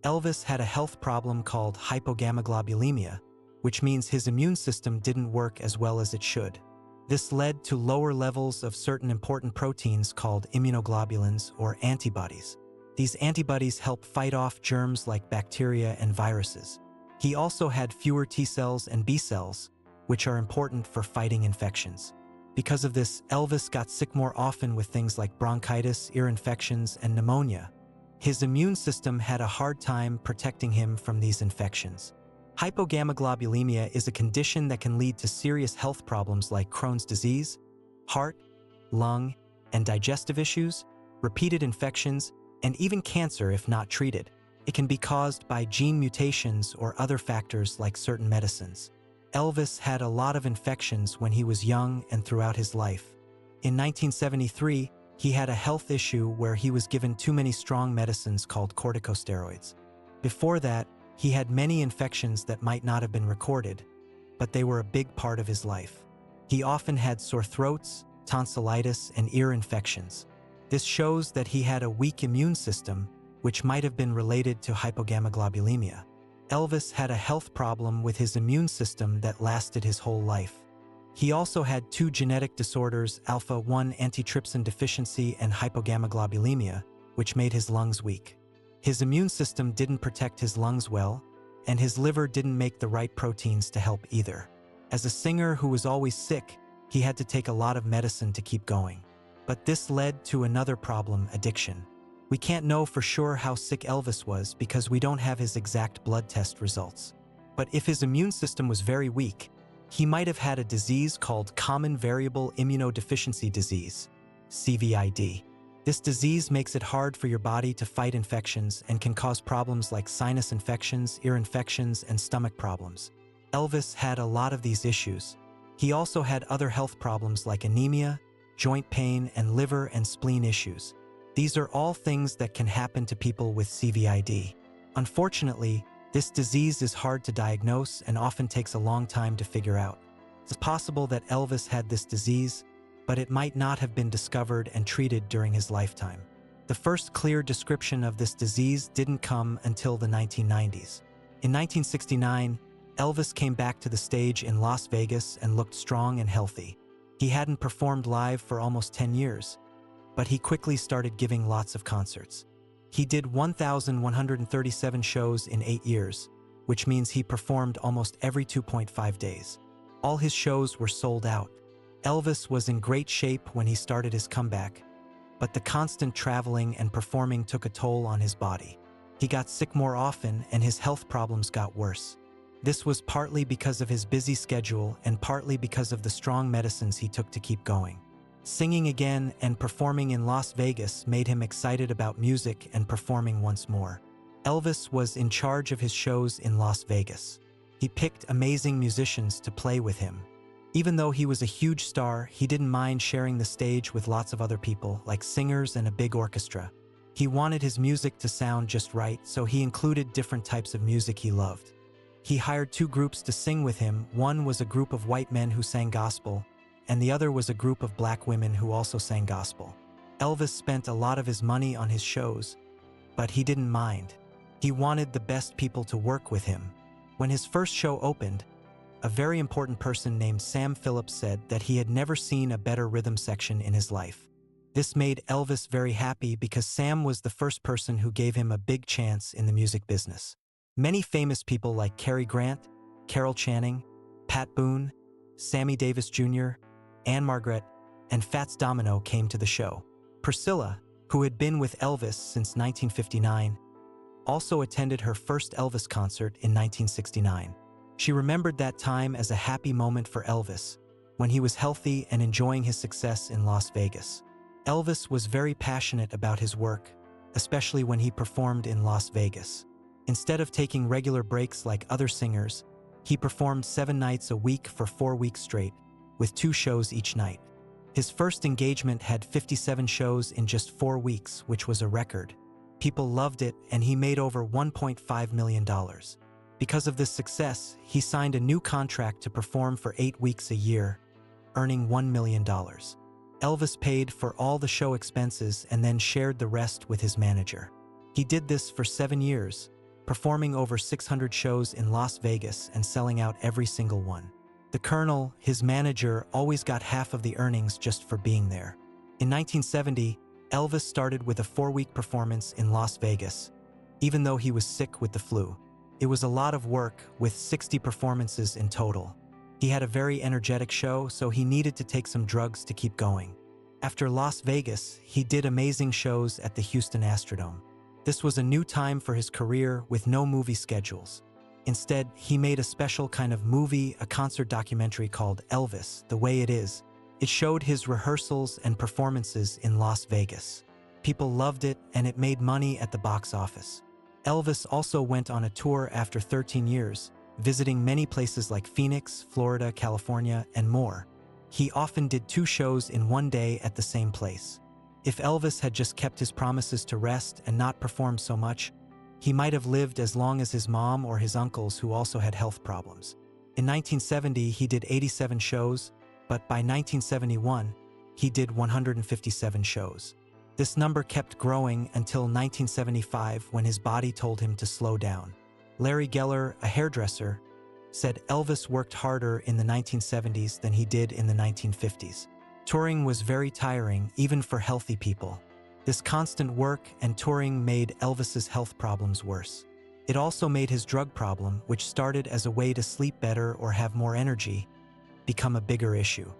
Elvis had a health problem called hypogammaglobulinemia, which means his immune system didn't work as well as it should. This led to lower levels of certain important proteins called immunoglobulins or antibodies. These antibodies help fight off germs like bacteria and viruses. He also had fewer T cells and B cells, which are important for fighting infections. Because of this, Elvis got sick more often with things like bronchitis, ear infections, and pneumonia. His immune system had a hard time protecting him from these infections. Hypogammaglobulinemia is a condition that can lead to serious health problems like Crohn's disease, heart, lung, and digestive issues, repeated infections, and even cancer if not treated. It can be caused by gene mutations or other factors like certain medicines. Elvis had a lot of infections when he was young and throughout his life. In 1973, he had a health issue where he was given too many strong medicines called corticosteroids. Before that, he had many infections that might not have been recorded, but they were a big part of his life. He often had sore throats, tonsillitis, and ear infections. This shows that he had a weak immune system, which might have been related to hypogammaglobulinemia. Elvis had a health problem with his immune system that lasted his whole life. He also had two genetic disorders, alpha-1 antitrypsin deficiency and hypogammaglobulinemia, which made his lungs weak. His immune system didn't protect his lungs well, and his liver didn't make the right proteins to help either. As a singer who was always sick, he had to take a lot of medicine to keep going. But this led to another problem, addiction. We can't know for sure how sick Elvis was because we don't have his exact blood test results. But if his immune system was very weak, he might have had a disease called common variable immunodeficiency disease, CVID. This disease makes it hard for your body to fight infections and can cause problems like sinus infections, ear infections, and stomach problems. Elvis had a lot of these issues. He also had other health problems like anemia, joint pain, and liver and spleen issues. These are all things that can happen to people with CVID. Unfortunately, this disease is hard to diagnose and often takes a long time to figure out. It's possible that Elvis had this disease, but it might not have been discovered and treated during his lifetime. The first clear description of this disease didn't come until the 1990s. In 1969, Elvis came back to the stage in Las Vegas and looked strong and healthy. He hadn't performed live for almost 10 years, but he quickly started giving lots of concerts. He did 1,137 shows in 8 years, which means he performed almost every 2.5 days. All his shows were sold out. Elvis was in great shape when he started his comeback, but the constant traveling and performing took a toll on his body. He got sick more often and his health problems got worse. This was partly because of his busy schedule and partly because of the strong medicines he took to keep going. Singing again and performing in Las Vegas made him excited about music and performing once more. Elvis was in charge of his shows in Las Vegas. He picked amazing musicians to play with him. Even though he was a huge star, he didn't mind sharing the stage with lots of other people, like singers and a big orchestra. He wanted his music to sound just right, so he included different types of music he loved. He hired 2 groups to sing with him. One was a group of white men who sang gospel, and the other was a group of black women who also sang gospel. Elvis spent a lot of his money on his shows, but he didn't mind. He wanted the best people to work with him. When his first show opened, a very important person named Sam Phillips said that he had never seen a better rhythm section in his life. This made Elvis very happy because Sam was the first person who gave him a big chance in the music business. Many famous people like Cary Grant, Carol Channing, Pat Boone, Sammy Davis Jr., Anne Margaret, and Fats Domino came to the show. Priscilla, who had been with Elvis since 1959, also attended her first Elvis concert in 1969. She remembered that time as a happy moment for Elvis, when he was healthy and enjoying his success in Las Vegas. Elvis was very passionate about his work, especially when he performed in Las Vegas. Instead of taking regular breaks like other singers, he performed 7 nights a week for 4 weeks straight, with 2 shows each night. His first engagement had 57 shows in just 4 weeks, which was a record. People loved it, and he made over $1.5 million. Because of this success, he signed a new contract to perform for 8 weeks a year, earning $1 million. Elvis paid for all the show expenses and then shared the rest with his manager. He did this for 7 years, performing over 600 shows in Las Vegas and selling out every single one. The Colonel, his manager, always got half of the earnings just for being there. In 1970, Elvis started with a 4-week performance in Las Vegas, even though he was sick with the flu. It was a lot of work, with 60 performances in total. He had a very energetic show, so he needed to take some drugs to keep going. After Las Vegas, he did amazing shows at the Houston Astrodome. This was a new time for his career with no movie schedules. Instead, he made a special kind of movie, a concert documentary called Elvis, The Way It Is. It showed his rehearsals and performances in Las Vegas. People loved it, and it made money at the box office. Elvis also went on a tour after 13 years, visiting many places like Phoenix, Florida, California, and more. He often did 2 shows in one day at the same place. If Elvis had just kept his promises to rest and not perform so much, he might have lived as long as his mom or his uncles who also had health problems. In 1970, he did 87 shows, but by 1971, he did 157 shows. This number kept growing until 1975 when his body told him to slow down. Larry Geller, a hairdresser, said Elvis worked harder in the 1970s than he did in the 1950s. Touring was very tiring, even for healthy people. This constant work and touring made Elvis's health problems worse. It also made his drug problem, which started as a way to sleep better or have more energy, become a bigger issue.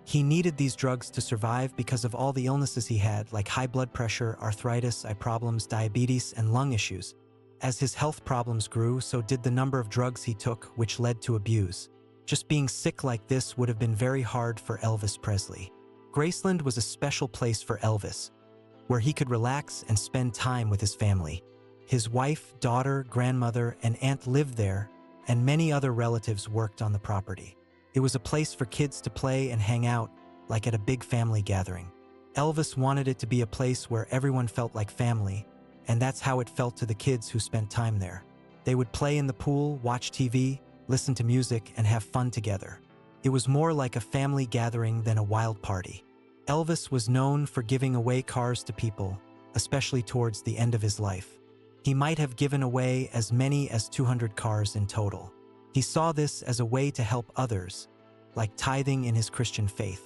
He needed these drugs to survive because of all the illnesses he had, like high blood pressure, arthritis, eye problems, diabetes, and lung issues. As his health problems grew, so did the number of drugs he took, which led to abuse. Just being sick like this would have been very hard for Elvis Presley. Graceland was a special place for Elvis, where he could relax and spend time with his family. His wife, daughter, grandmother, and aunt lived there, and many other relatives worked on the property. It was a place for kids to play and hang out, like at a big family gathering. Elvis wanted it to be a place where everyone felt like family, and that's how it felt to the kids who spent time there. They would play in the pool, watch TV, listen to music, and have fun together. It was more like a family gathering than a wild party. Elvis was known for giving away cars to people, especially towards the end of his life. He might have given away as many as 200 cars in total. He saw this as a way to help others, like tithing in his Christian faith.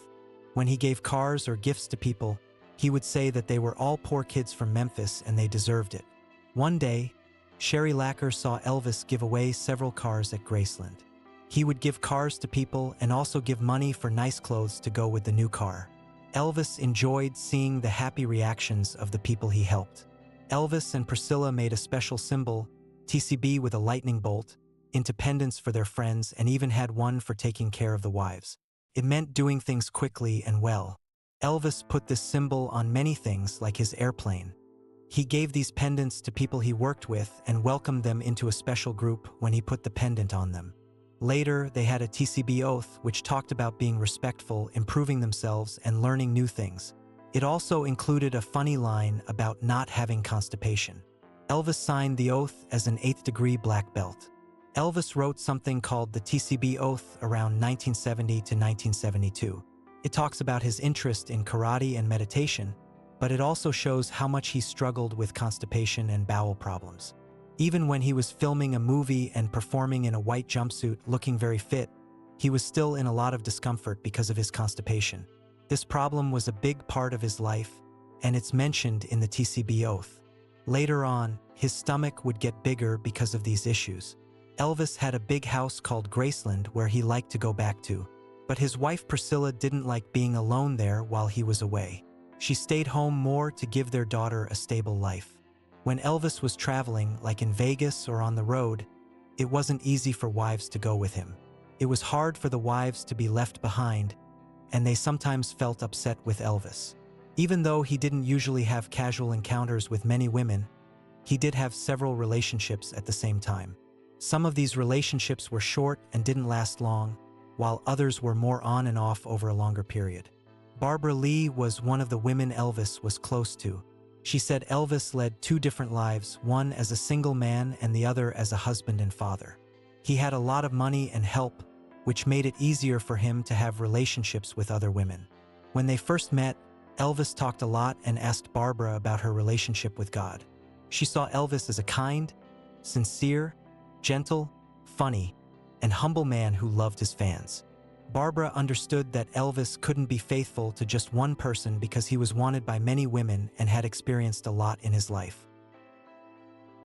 When he gave cars or gifts to people, he would say that they were all poor kids from Memphis and they deserved it. One day, Sherry Lacker saw Elvis give away several cars at Graceland. He would give cars to people and also give money for nice clothes to go with the new car. Elvis enjoyed seeing the happy reactions of the people he helped. Elvis and Priscilla made a special symbol, TCB with a lightning bolt, into pendants for their friends, and even had one for taking care of the wives. It meant doing things quickly and well. Elvis put this symbol on many things, like his airplane. He gave these pendants to people he worked with and welcomed them into a special group when he put the pendant on them. Later, they had a TCB oath, which talked about being respectful, improving themselves, and learning new things. It also included a funny line about not having constipation. Elvis signed the oath as an 8th-degree black belt. Elvis wrote something called the TCB Oath around 1970 to 1972. It talks about his interest in karate and meditation, but it also shows how much he struggled with constipation and bowel problems. Even when he was filming a movie and performing in a white jumpsuit looking very fit, he was still in a lot of discomfort because of his constipation. This problem was a big part of his life, and it's mentioned in the TCB Oath. Later on, his stomach would get bigger because of these issues. Elvis had a big house called Graceland where he liked to go back to, but his wife Priscilla didn't like being alone there while he was away. She stayed home more to give their daughter a stable life. When Elvis was traveling, like in Vegas or on the road, it wasn't easy for wives to go with him. It was hard for the wives to be left behind, and they sometimes felt upset with Elvis. Even though he didn't usually have casual encounters with many women, he did have several relationships at the same time. Some of these relationships were short and didn't last long, while others were more on and off over a longer period. Barbara Lee was one of the women Elvis was close to. She said Elvis led 2 different lives, one as a single man and the other as a husband and father. He had a lot of money and help, which made it easier for him to have relationships with other women. When they first met, Elvis talked a lot and asked Barbara about her relationship with God. She saw Elvis as a kind, sincere, gentle, funny, and humble man who loved his fans. Barbara understood that Elvis couldn't be faithful to just one person because he was wanted by many women and had experienced a lot in his life.